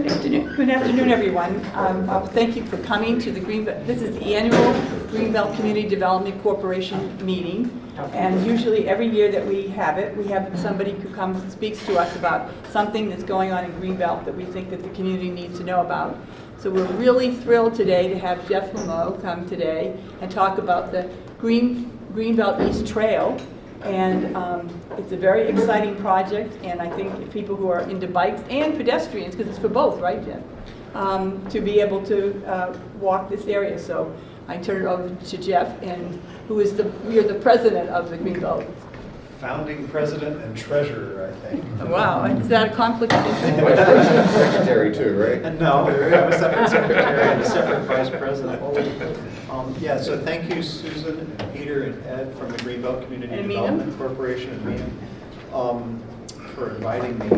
Good afternoon, everyone. Thank you for coming to the Greenbelt. This is the annual Greenbelt Community Development Corporation meeting. And usually every year that we have it, we have somebody who comes and speaks to us about something that's going on in Greenbelt that we think that the community needs to know about. So we're really thrilled today to have Jeff Lemieux come today and talk about the Greenbelt East Trail. And it's a very exciting project, and I think if people who are into bikes and pedestrians, because it's for both, right, Jeff, to be able to walk this area. So I turn it over to Jeff, and you're the president of the Greenbelt. Founding president and treasurer, I think. Wow, is that a conflict of interest? Secretary too, right? No, we have a separate secretary and a separate vice president. Yeah, so thank you, Susan and Peter and Ed from the Greenbelt Community Development Corporation and Mina, for inviting me.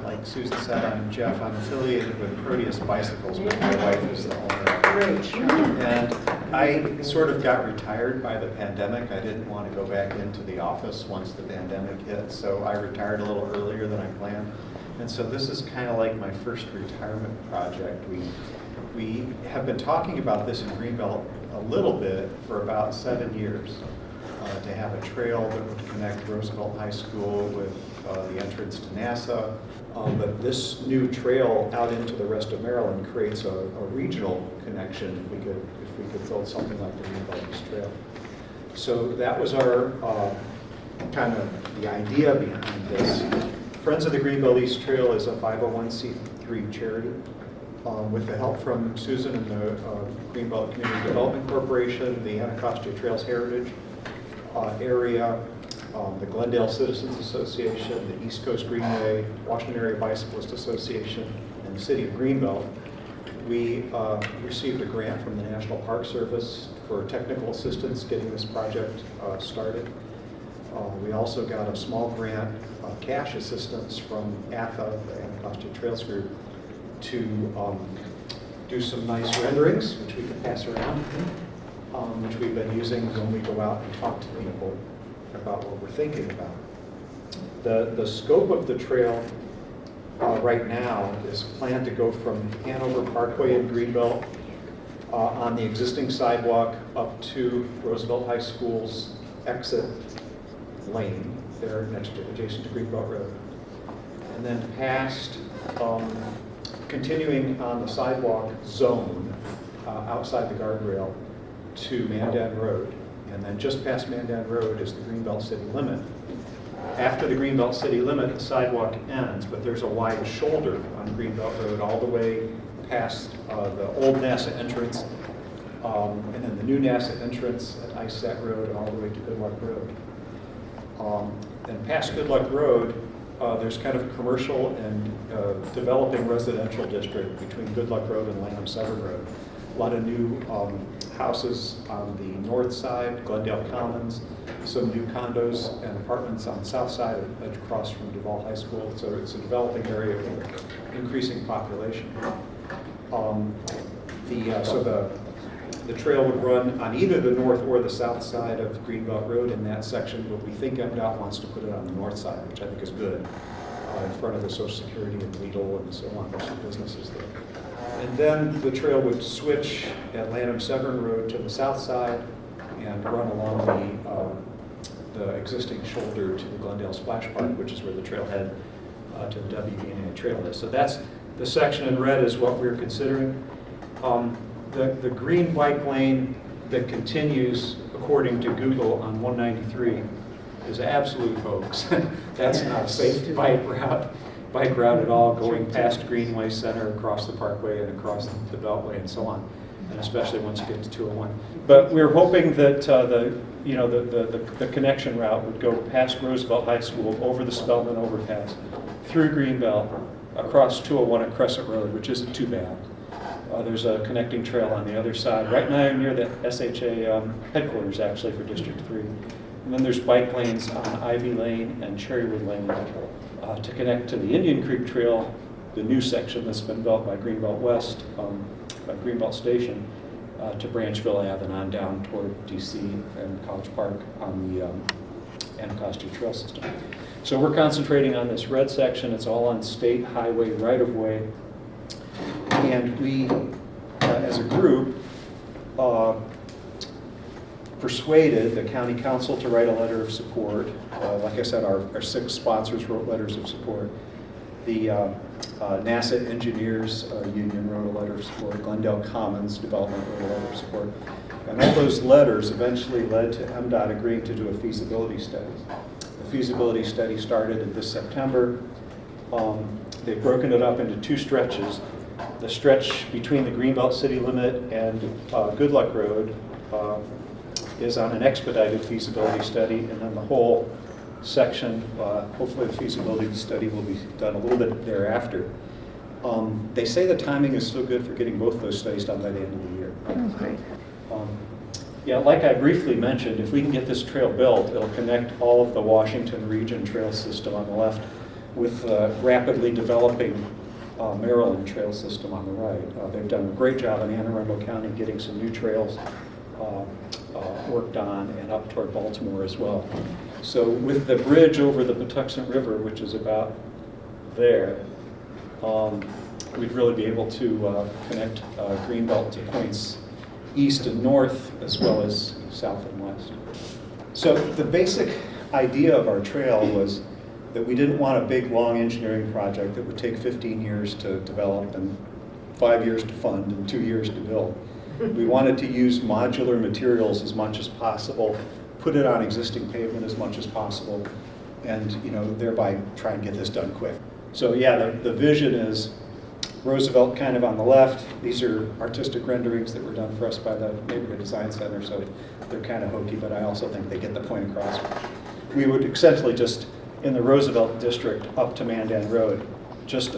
Like Susan said, I'm Jeff. I'm affiliated with Proteus Bicycles, where my wife is the owner. Great. And I sort of got retired by the pandemic. I didn't want to go back into the office once the pandemic hit, so I retired a little earlier than I planned. And so this is kind of like my first retirement project. We have been talking about this in Greenbelt a little bit for about 7 years, to have a trail that would connect Roosevelt High School with the entrance to NASA. But this new trail out into the rest of Maryland creates a regional connection if we could build something like the Greenbelt East Trail. So that was our kind of the idea behind this. Friends of the Greenbelt East Trail is a 501c3 charity. With the help from Susan and the Greenbelt Community Development Corporation, the Anacostia Trails Heritage area, the Glendale Citizens Association, the East Coast Greenway, Washington Area Bicyclist Association, and the City of Greenbelt, we received a grant from the National Park Service for technical assistance getting this project started. We also got a small grant of cash assistance from ATHA, the Anacostia Trails Group, to do some nice renderings, which we can pass around, which we've been using when we go out and talk to people about what we're thinking about. The scope of the trail right now is planned to go from Hanover Parkway in Greenbelt on the existing sidewalk up to Roosevelt High School's exit lane there adjacent to Greenbelt Road, and then past continuing on the sidewalk zone outside the guardrail to Mandan Road, and then just past Mandan Road is the Greenbelt city limit. After the Greenbelt city limit, the sidewalk ends, but there's a wide shoulder on Greenbelt Road all the way past the old NASA entrance, and then the new NASA entrance at ISAT Road and all the way to Good Luck Road. And past Good Luck Road, there's kind of a commercial and developing residential district between Good Luck Road and Lanham Severn Road. A lot of new houses on the north side, Glendale Commons, some new condos and apartments on the south side across from Duval High School. So it's a developing area with increasing population. The trail would run on either the north or the south side of Greenbelt Road in that section, but we think MDOT wants to put it on the north side, which I think is good, in front of the Social Security and legal and so on. There's some businesses there. And then the trail would switch at Lanham Severn Road to the south side and run along the existing shoulder to the Glendale Splash Park, which is where the trailhead to the WBNA trail is. So that's the section in red is what we're considering. The green bike lane that continues, according to Google, on 193 is absolute hoax. That's not a safe bike route at all, going past Greenway Center, across the Parkway, and across the Beltway, and so on, and especially once you get to 201. But we're hoping that the connection route would go past Roosevelt High School, over the Spelman overpass, through Greenbelt, across 201 at Crescent Road, which isn't too bad. There's a connecting trail on the other side, right now near the SHA headquarters, actually, for District 3. And then there's bike lanes on Ivy Lane and Cherrywood Lane to connect to the Indian Creek Trail, the new section that's been built by Greenbelt West, by Greenbelt Station, to Branchville Ave and on down toward DC and College Park on the Anacostia Trail System. So we're concentrating on this red section. It's all on state highway right-of-way. And we, as a group, persuaded the county council to write a letter of support. Like I said, our 6 sponsors wrote letters of support. The NASA Engineers Union wrote a letter of support. Glendale Commons Development wrote a letter of support. And all those letters eventually led to MDOT agreeing to do a feasibility study. The feasibility study started in this September. They've broken it up into 2 stretches. The stretch between the Greenbelt city limit and Good Luck Road is on an expedited feasibility study, and then the whole section, hopefully the feasibility study will be done a little bit thereafter. They say the timing is still good for getting both those studies done by the end of the year. Oh, great. Yeah, like I briefly mentioned, if we can get this trail built, it'll connect all of the Washington region trail system on the left with the rapidly developing Maryland trail system on the right. They've done a great job in Anne Arundel County getting some new trails worked on, and up toward Baltimore as well. So with the bridge over the Patuxent River, which is about there, we'd really be able to connect Greenbelt to points east and north, as well as south and west. So the basic idea of our trail was that we didn't want a big, long engineering project that would take 15 years to develop and 5 years to fund and 2 years to build. We wanted to use modular materials as much as possible, put it on existing pavement as much as possible, and thereby try and get this done quick. So yeah, the vision is Roosevelt kind of on the left. These are artistic renderings that were done for us by the Neighborhood Design Center, so they're kind of hokey, but I also think they get the point across. We would essentially just, in the Roosevelt district up to Mandan Road, just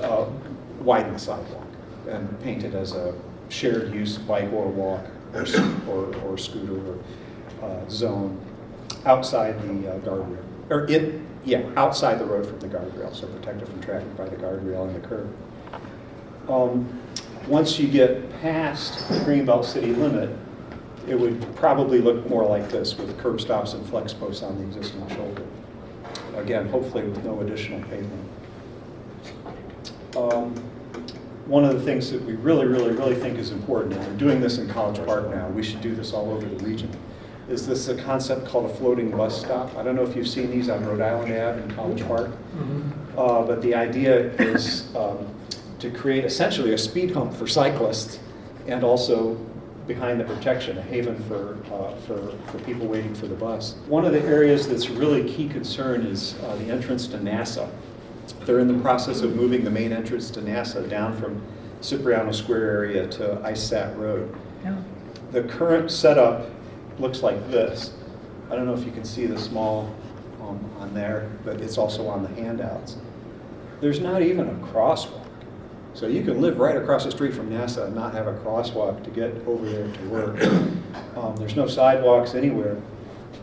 widen the sidewalk and paint it as a shared use bike or walk or scooter or zone outside the guardrail, or outside the road from the guardrail, so protected from traffic by the guardrail and the curb. Once you get past the Greenbelt city limit, it would probably look more like this, with curb stops and flex posts on the existing shoulder. Again, hopefully with no additional pavement. One of the things that we really think is important, and we're doing this in College Park now, we should do this all over the region, is this a concept called a floating bus stop. I don't know if you've seen these on Rhode Island Ave in College Park, but the idea is to create essentially a speed hump for cyclists, and also behind the protection, a haven for people waiting for the bus. One of the areas that's really key concern is the entrance to NASA. They're in the process of moving the main entrance to NASA down from Cipriano Square area to ISAT Road. Yeah. The current setup looks like this. I don't know if you can see the small on there, but it's also on the handouts. There's not even a crosswalk. So you can live right across the street from NASA and not have a crosswalk to get over there to work. There's no sidewalks anywhere.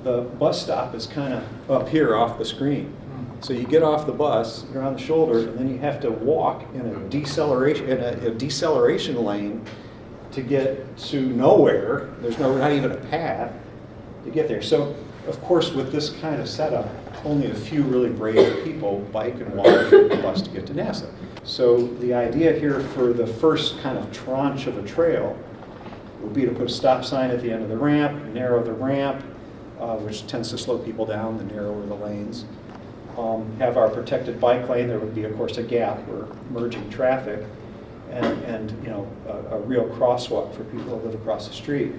The bus stop is kind of up here off the screen. So you get off the bus, you're on the shoulder, and then you have to walk in a deceleration lane to get to nowhere. There's not even a path to get there. So, of course, with this kind of setup, only a few really brave people bike and walk the bus to get to NASA. So the idea here for the first kind of tranche of a trail would be to put a stop sign at the end of the ramp, narrow the ramp, which tends to slow people down, the narrower the lanes. Have our protected bike lane. There would be, of course, a gap for merging traffic, and a real crosswalk for people who live across the street.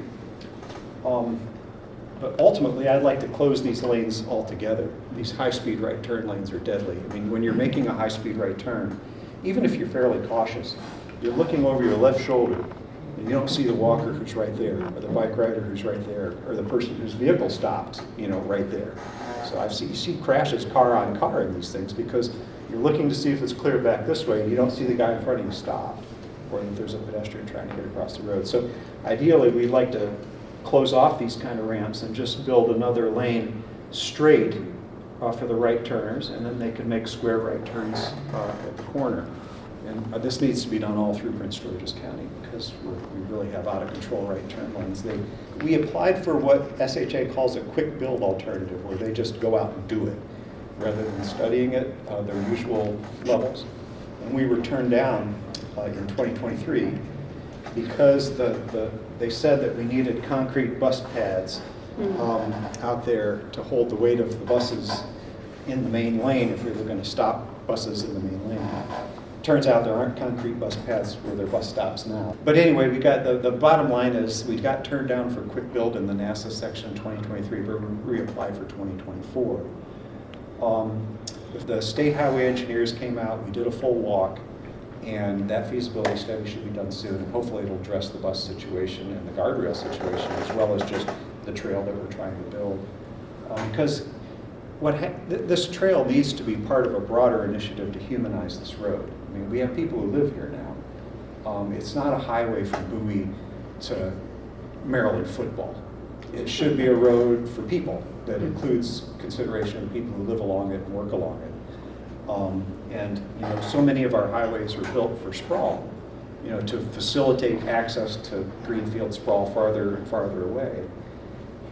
But ultimately, I'd like to close these lanes altogether. These high-speed right turn lanes are deadly. I mean, when you're making a high-speed right turn, even if you're fairly cautious, you're looking over your left shoulder, and you don't see the walker who's right there, or the bike rider who's right there, or the person whose vehicle stopped, right there. So you see crashes car on car in these things because you're looking to see if it's clear back this way, and you don't see the guy in front of you stop, or if there's a pedestrian trying to get across the road. So ideally, we'd like to close off these kind of ramps and just build another lane straight for the right turners, and then they can make square right turns at the corner. And this needs to be done all through Prince George's County because we really have out of control right turn lanes. We applied for what SHA calls a quick build alternative, where they just go out and do it rather than studying it, their usual levels. And we were turned down in 2023 because they said that we needed concrete bus pads out there to hold the weight of the buses in the main lane if we were going to stop buses in the main lane. Turns out there aren't concrete bus paths where there are bus stops now. But anyway, we got the bottom line is we got turned down for quick build in the NASA section in 2023, but we reapplied for 2024. If the state highway engineers came out, we did a full walk, and that feasibility study should be done soon, and hopefully it'll address the bus situation and the guardrail situation, as well as just the trail that we're trying to build. Because this trail needs to be part of a broader initiative to humanize this road. I mean, we have people who live here now. It's not a highway from Bowie to Maryland football. It should be a road for people that includes consideration of people who live along it and work along it. And you know, so many of our highways are built for sprawl, you know, to facilitate access to greenfield sprawl farther and farther away.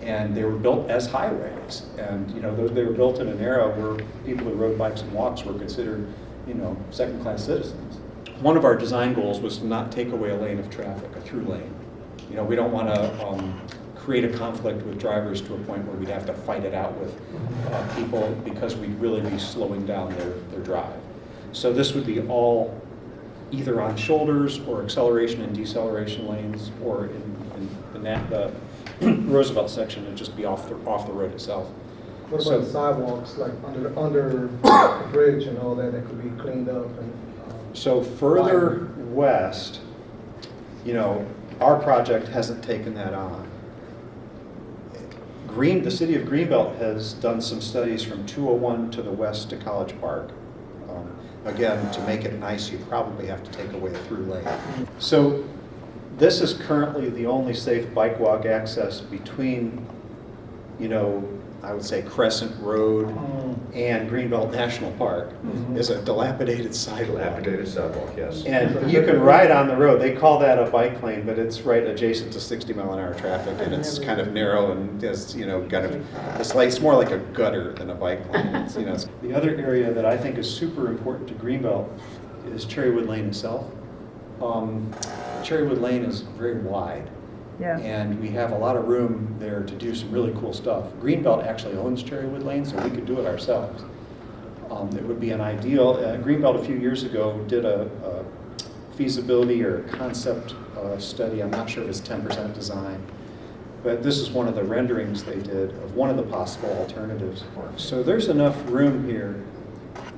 And they were built as highways, and you know, they were built in an era where people who rode bikes and walks were considered, you know, second-class citizens. One of our design goals was to not take away a lane of traffic, a through lane. You know, we don't want to create a conflict with drivers to a point where we'd have to fight it out with people because we'd really be slowing down their drive. So this would be all either on shoulders or acceleration and deceleration lanes, or in the Roosevelt section, it'd just be off the road itself. What about sidewalks, like under the bridge and all that could be cleaned up? And so further west, you know, our project hasn't taken that on. The city of Greenbelt has done some studies from 201 to the west to College Park. Again, to make it nice, you probably have to take away a through lane. So this is currently the only safe bike walk access between, you know, I would say Crescent Road and Greenbelt National Park is a dilapidated sidewalk. Dilapidated sidewalk, yes. And you can ride on the road. They call that a bike lane, but it's right adjacent to 60-mile-an-hour traffic, and it's kind of narrow and has, you know, kind of, it's more like a gutter than a bike lane. It's, you know, the other area that I think is super important to Greenbelt is Cherrywood Lane itself. Cherrywood Lane is very wide. Yeah. And we have a lot of room there to do some really cool stuff. Greenbelt actually owns Cherrywood Lane, so we could do it ourselves. It would be an ideal. Greenbelt a few years ago did a feasibility or concept study. I'm not sure if it's 10% design, but this is one of the renderings they did of one of the possible alternatives. So there's enough room here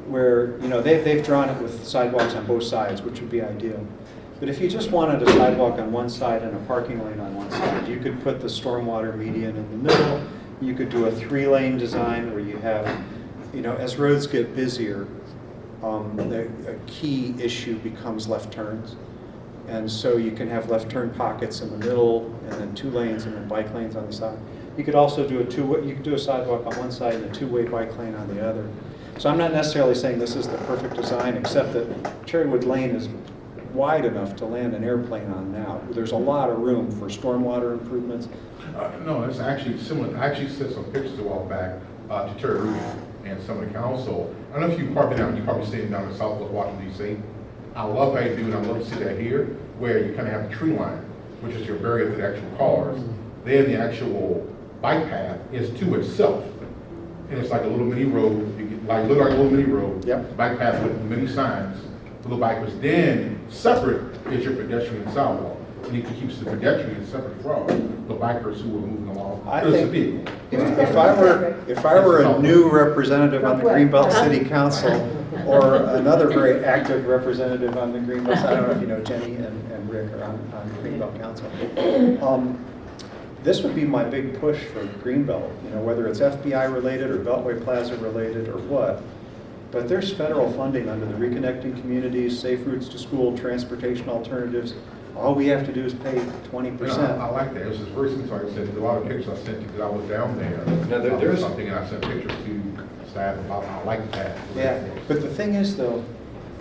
where, you know, they've drawn it with sidewalks on both sides, which would be ideal. But if you just wanted a sidewalk on one side and a parking lane on one side, you could put the stormwater median in the middle. You could do a 3-lane design where you have, you know, as roads get busier, a key issue becomes left turns. And so you can have left turn pockets in the middle, and then 2 lanes, and then bike lanes on the side. You could also do you could do a sidewalk on one side and a 2-way bike lane on the other. So I'm not necessarily saying this is the perfect design, except that Cherrywood Lane is wide enough to land an airplane on now. There's a lot of room for stormwater improvements. No, it's actually similar. I actually sent some pictures a while back to Terry Rudy and some of the council. I don't know if you've probably been out, you're probably sitting down in Southwest Washington, D.C. I love how you do it. I love to see that here, where you kind of have the tree line, which is your barrier to the actual cars. Then the actual bike path is to itself. And it's like a little mini road, like a little mini road. Yep. Bike path with many signs, little bikers. Then separate is your pedestrian sidewalk. And you can keep the pedestrians separate from the bikers who are moving along. I There's a think vehicle. if I were a new representative on the Greenbelt City Council, or another very active representative on the Greenbelt, I don't know if you know Jenny and Rick are on the Greenbelt Council. This would be my big push for Greenbelt, you know, whether it's FBI related or Beltway Plaza related or what. But there's federal funding under the Reconnecting Communities, Safe Routes to School, Transportation Alternatives. All we have to do is pay 20%. Yeah, I like that. It was just very simple. Like I said, a lot of pictures I sent you because I was down there. Now, there's something, and I sent pictures to staff about. I like that. Yeah, but the thing is, though,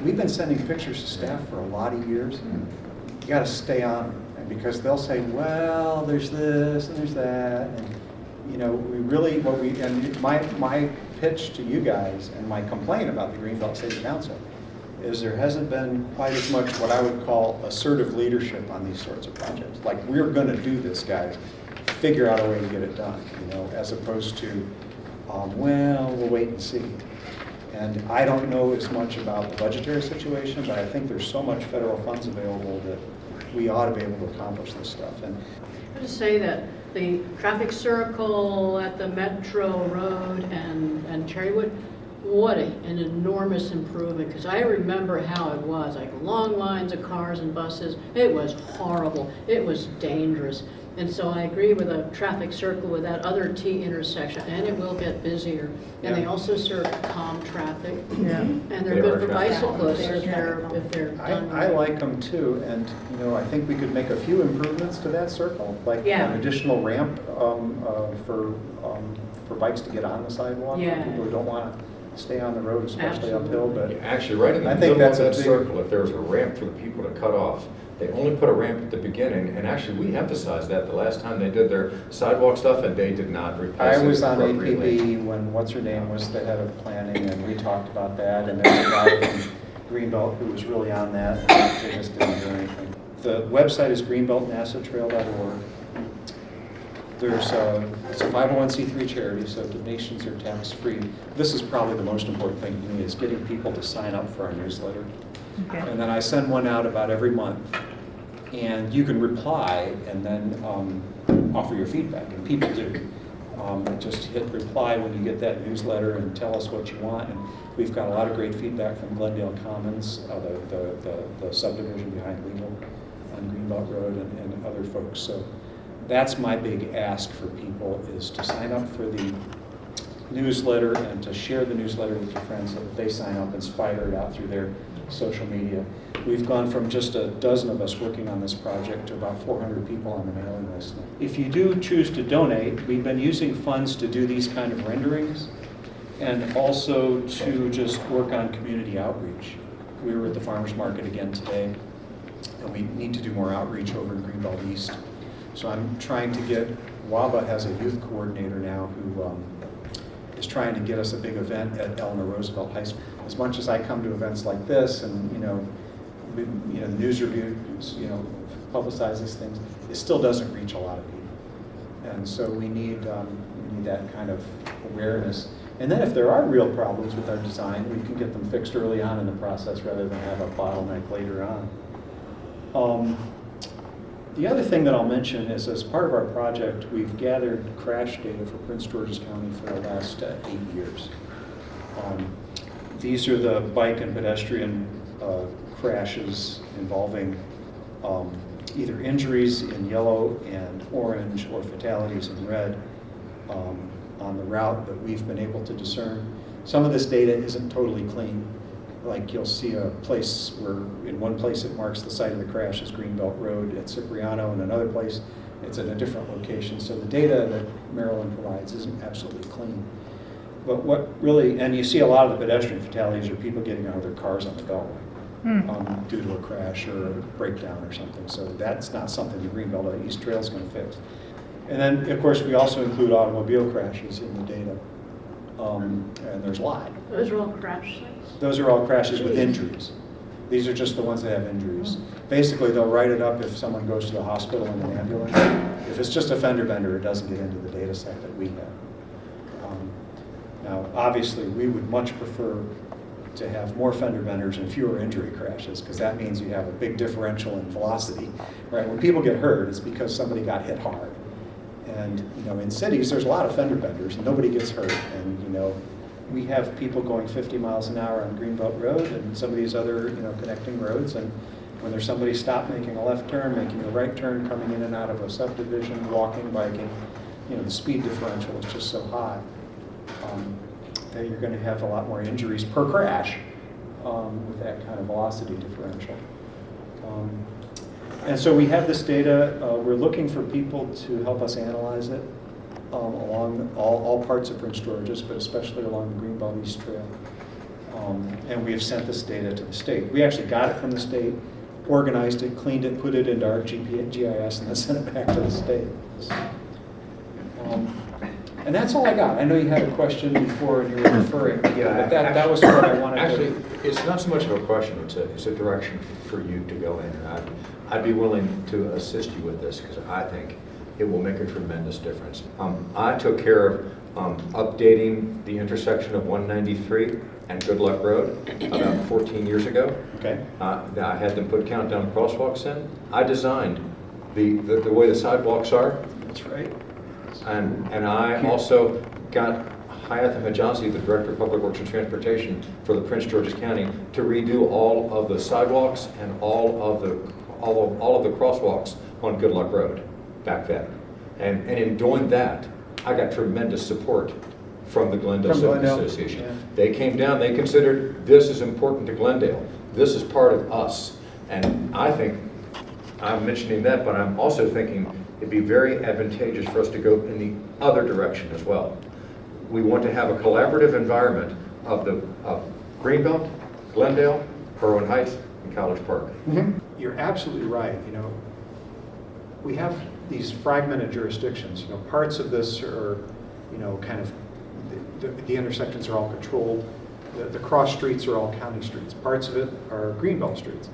we've been sending pictures to staff for a lot of years. You got to stay on them, and because they'll say, "Well, there's this and there's that," and you know, we really my pitch to you guys and my complaint about the Greenbelt City Council is there hasn't been quite as much what I would call assertive leadership on these sorts of projects. Like, we're going to do this, guys. Figure out a way to get it done, as opposed to, well, we'll wait and see. And I don't know as much about the budgetary situation, but I think there's so much federal funds available that we ought to be able to accomplish this stuff. And I would say that the traffic circle at the Metro Road and Cherrywood, what an enormous improvement, because I remember how it was, like long lines of cars and buses. It was horrible. It was dangerous. And so I agree with a traffic circle with that other T intersection, and it will get busier. And they Yeah. also serve calm traffic. Yeah. And They they're are good for traffic bicyclists calmers. if they're done. I like them too, and, I think we could make a few improvements to that circle, like Yeah. an additional ramp for bikes to get on the sidewalk. For Yeah. people who don't want to stay on the road, especially uphill, but Actually, right in the I think middle of that's a that big- circle, if there was a ramp for the people to cut off, they only put a ramp at the beginning, and actually, we emphasized that the last time they did their sidewalk stuff, and they did not replace I it was on appropriately. APB when what's-her-name was the head of planning, and we talked about that, and there's a guy from Greenbelt who was really on that, and they just didn't do anything. The website is greenbeltnasatrail.org. It's a 501c3 charity, so donations are tax-free. This is probably the most important thing to me, is getting people to sign up for our newsletter. Okay. And then I send one out about every month. And you can reply and then offer your feedback, and people do. Just hit reply when you get that newsletter and tell us what you want. And we've got a lot of great feedback from Glendale Commons, the subdivision behind Legal on Greenbelt Road, and other folks. So that's my big ask for people, is to sign up for the newsletter and to share the newsletter with your friends so that they sign up and spider it out through their social media. We've gone from just a dozen of us working on this project to about 400 people on the mailing list. If you do choose to donate, we've been using funds to do these kind of renderings and also to just work on community outreach. We were at the farmers market again today, and we need to do more outreach over in Greenbelt East. So I'm trying to get, WABA has a youth coordinator now who is trying to get us a big event at Eleanor Roosevelt High School. As much as I come to events like this and, the news reviews, publicize these things, it still doesn't reach a lot of people. And so we need that kind of awareness. And then if there are real problems with our design, we can get them fixed early on in the process rather than have a bottleneck later on. The other thing that I'll mention is, as part of our project, we've gathered crash data for Prince George's County for the last 8 years. These are the bike and pedestrian crashes involving either injuries in yellow and orange or fatalities in red on the route that we've been able to discern. Some of this data isn't totally clean. Like, you'll see a place where in one place it marks the site of the crash as Greenbelt Road at Cipriano, and another place it's at a different location. So the data that Maryland provides isn't absolutely clean. But what really, and you see a lot of the pedestrian fatalities are people getting out of their cars on the Beltway due to a crash or a breakdown or something. So that's not something the Greenbelt East Trail is going to fix. And then, of course, we also include automobile crashes in the data. And there's a lot. Those are all crash sites? Those are all crashes with injuries. These are just the ones that have injuries. Basically, they'll write it up if someone goes to the hospital in an ambulance. If it's just a fender bender, it doesn't get into the data set that we have. Now, obviously, we would much prefer to have more fender benders and fewer injury crashes, because that means you have a big differential in velocity, right? When people get hurt, it's because somebody got hit hard. And, in cities, there's a lot of fender benders, and nobody gets hurt. And, we have people going 50 miles an hour on Greenbelt Road and some of these other, connecting roads. And when there's somebody stopped making a left turn, making a right turn, coming in and out of a subdivision, walking, biking, the speed differential is just so high that you're going to have a lot more injuries per crash with that kind of velocity differential. And so we have this data. We're looking for people to help us analyze it along all parts of Prince George's, but especially along the Greenbelt East Trail. And we have sent this data to the state. We actually got it from the state, organized it, cleaned it, put it into our GIS, and then sent it back to the state. And that's all I got. I know you had a question before and you were referring, Yeah, but that was what I wanted to. Actually, it's not so much of a question, it's a direction for you to go in. And I'd be willing to assist you with this because I think it will make a tremendous difference. I took care of updating the intersection of 193 and Good Luck Road about 14 years ago. Okay. I had them put countdown crosswalks in. I designed the way the sidewalks are. That's right. And I also got Hayath Majazi, the Director of Public Works and Transportation for the Prince George's County, to redo all of the sidewalks and all of the crosswalks on Good Luck Road back then. And in doing that, I got tremendous support from the Glendale From Civic Glendale, Association. yeah. They came down, they considered this is important to Glendale. This is part of us. And I think, I'm mentioning that, but I'm also thinking it'd be very advantageous for us to go in the other direction as well. We want to have a collaborative environment of Greenbelt, Glendale, Berwyn Heights, and College Park. You're absolutely right. We have these fragmented jurisdictions. Parts of this are, kind of, the intersections are all controlled. The cross streets are all county streets. Parts of it are Greenbelt streets.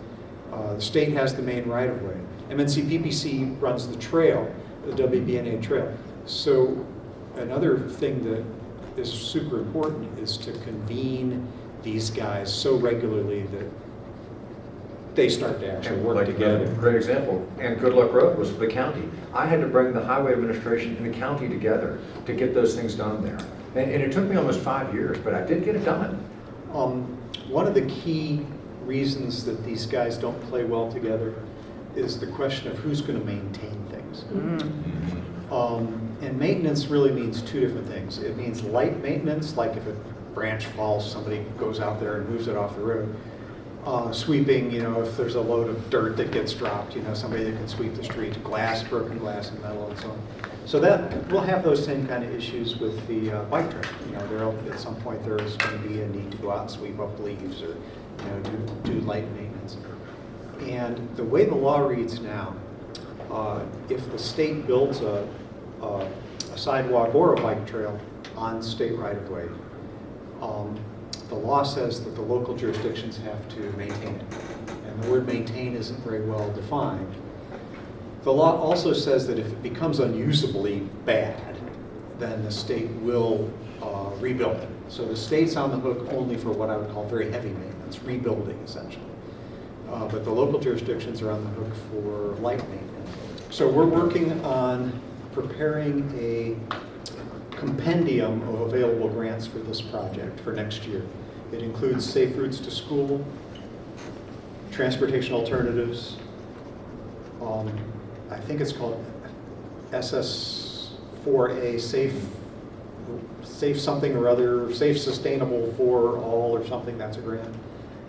The state has the main right-of-way. MNC PPC runs the trail, the WBNA trail. So another thing that is super important is to convene these guys so regularly that they start to actually work together. A great example, and Good Luck Road was the county. I had to bring the highway administration and the county together to get those things done there. And it took me almost 5 years, but I did get it done. One of the key reasons that these guys don't play well together is the question of who's going to maintain things. And maintenance really means two different things. It means light maintenance, like if a branch falls, somebody goes out there and moves it off the road. Sweeping, if there's a load of dirt that gets dropped, somebody that can sweep the street, broken glass and metal and so on. So that, we'll have those same kind of issues with the bike trail. At some point there's going to be a need to go out and sweep up leaves or, do light maintenance. And the way the law reads now, if the state builds a sidewalk or a bike trail on state right-of-way, the law says that the local jurisdictions have to maintain it. And the word maintain isn't very well defined. The law also says that if it becomes unusably bad, then the state will rebuild it. So the state's on the hook only for what I would call very heavy maintenance, rebuilding essentially. But the local jurisdictions are on the hook for light maintenance. So we're working on preparing a compendium of available grants for this project for next year. It includes safe routes to school, transportation alternatives, I think it's called SS4A, safe something or other, safe sustainable for all or something, that's a grant.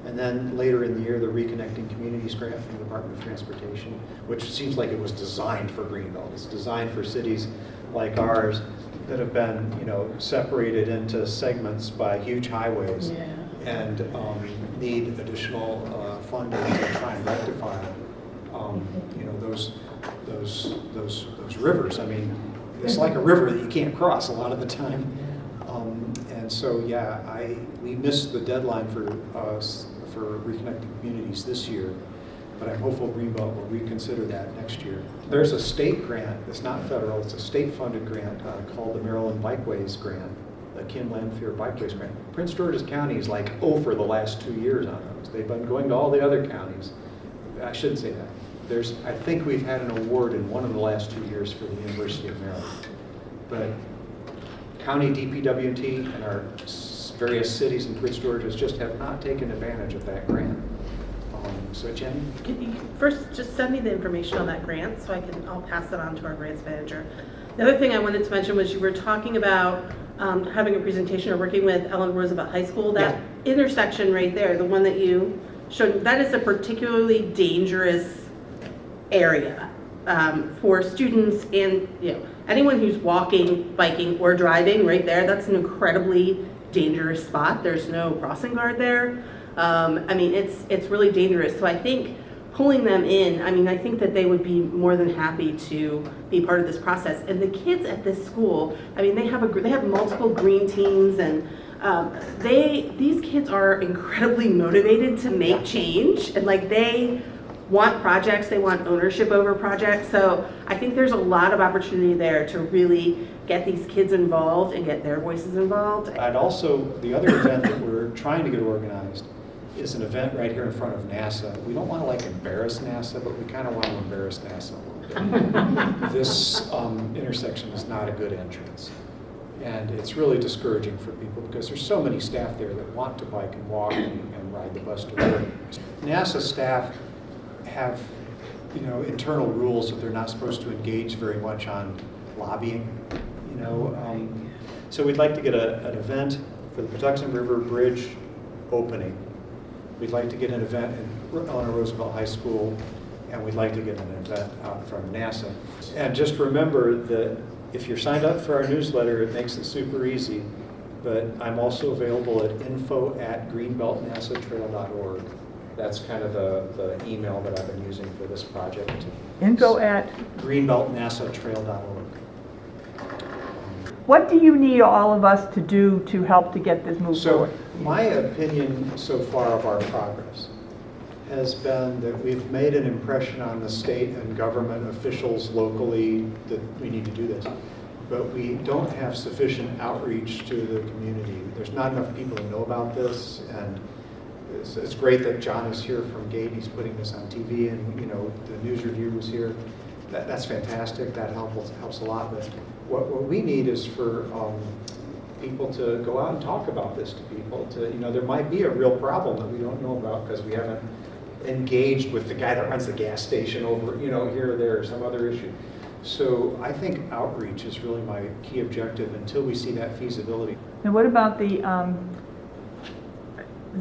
And then later in the year, the Reconnecting Communities grant from the Department of Transportation, which seems like it was designed for Greenbelt. It's designed for cities like ours that have been, separated into segments by huge highways and need additional funding to try and rectify, those rivers. I mean, it's like a river that you can't cross a lot of the time. And so, we missed the deadline for Reconnecting Communities this year, but I'm hopeful Greenbelt will reconsider that next year. There's a state grant, it's not federal, it's a state-funded grant called the Maryland Bikeways Grant, the Kim Lanphier Bikeways Grant. Prince George's County is like for the last 2 years on those. They've been going to all the other counties. I shouldn't say that. I think we've had an award in one of the last 2 years for the University of Maryland. But county DPW&T and our various cities in Prince George's just have not taken advantage of that grant. So Jenny? Can you first just send me the information on that grant so I'll pass it on to our grants manager. The other thing I wanted to mention was you were talking about having a presentation or working with Ellen Roosevelt High School. That intersection right there, the one that you showed, that is a particularly dangerous area for students and anyone who's walking, biking, or driving right there. That's an incredibly dangerous spot. There's no crossing guard there. I mean, it's really dangerous. So I think pulling them in, I mean, I think that they would be more than happy to be part of this process. And the kids at this school, I mean, they have multiple green teams, and these kids are incredibly motivated to make change, and like they want projects, they want ownership over projects. So I think there's a lot of opportunity there to really get these kids involved and get their voices involved. I'd also, the other event that we're trying to get organized is an event right here in front of NASA. We don't want to like embarrass NASA, but we kind of want to embarrass NASA a little bit. This intersection is not a good entrance. And it's really discouraging for people because there's so many staff there that want to bike and walk and ride the bus to work. NASA staff have, you know, internal rules that they're not supposed to engage very much on lobbying, you know. So we'd like to get an event for the Patuxent River Bridge opening. We'd like to get an event in Eleanor Roosevelt High School, and we'd like to get an event out from NASA. And just remember that if you're signed up for our newsletter, it makes it super easy, but I'm also available at info@greenbeltnasatrail.org. That's kind of the email that I've been using for this project. Info at, greenbeltnasatrail.org. what do you need all of us to do to help to get this moved So forward? my opinion so far of our progress has been that we've made an impression on the state and government officials locally that we need to do this. But we don't have sufficient outreach to the community. There's not enough people who know about this, and it's great that John is here from Gate. He's putting this on TV, and you know the news review was here. That's fantastic. That helps a lot. But what we need is for people to go out and talk about this to people. To, you know, there might be a real problem that we don't know about because we haven't engaged with the guy that runs the gas station over, you know, here or there, or some other issue. So I think outreach is really my key objective until we see that feasibility. And what about the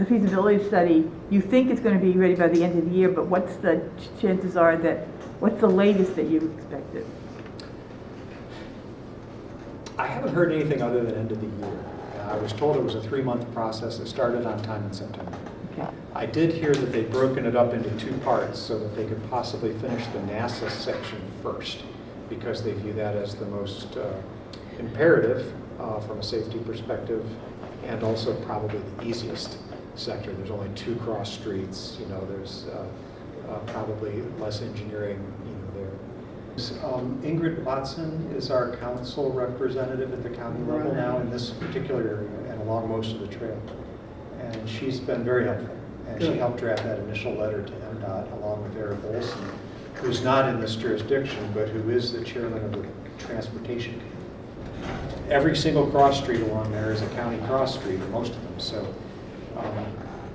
feasibility study? You think it's going to be ready by the end of the year, but what's the chances are that, what's the latest that you expect it? I haven't heard anything other than end of the year. I was told it was a 3-month process that started on time in September. Okay. I did hear that they'd broken it up into 2 parts so that they could possibly finish the NASA section first, because they view that as the most imperative from a safety perspective, and also probably the easiest sector. There's only 2 cross streets, you know, there's probably less engineering, you know, there. Ingrid Watson is our council representative at the county level now in this particular area and along most of the trail. And she's been very helpful. And she helped draft that initial letter to MDOT along with Eric Olson, who's not in this jurisdiction, but who is the chairman of the transportation committee. Every single cross street along there is a county cross street, or most of them. So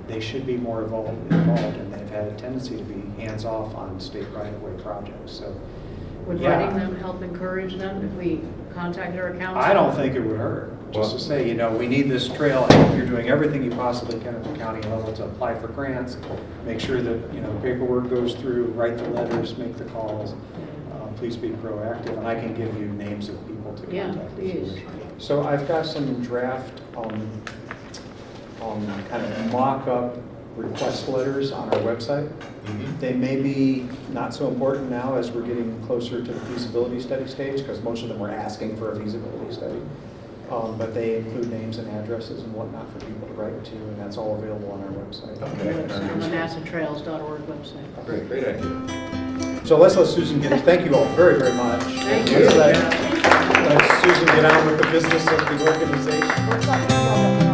they should be more involved, and they've had a tendency to be hands-off on state right-of-way projects. So, Would yeah. letting them help encourage them if we contacted our council? I don't think it would hurt, just to say, you know, we need this trail, and you're doing everything you possibly can at the county level to apply for grants, make sure that, you know, paperwork goes through, write the letters, make the calls, please be proactive, and I can give you names of people to contact. Yeah, please. So I've got some draft, kind of mock-up request letters on our website. They may be not so important now as we're getting closer to the feasibility study stage, because most of them were asking for a feasibility study. But they include names and addresses and whatnot for people to write to, and that's all available on our website. It's on the nasatrails.org website. Great idea. So let's let Susan get, thank you all very, very much. Thank you. Let Susan get on with the business of the organization.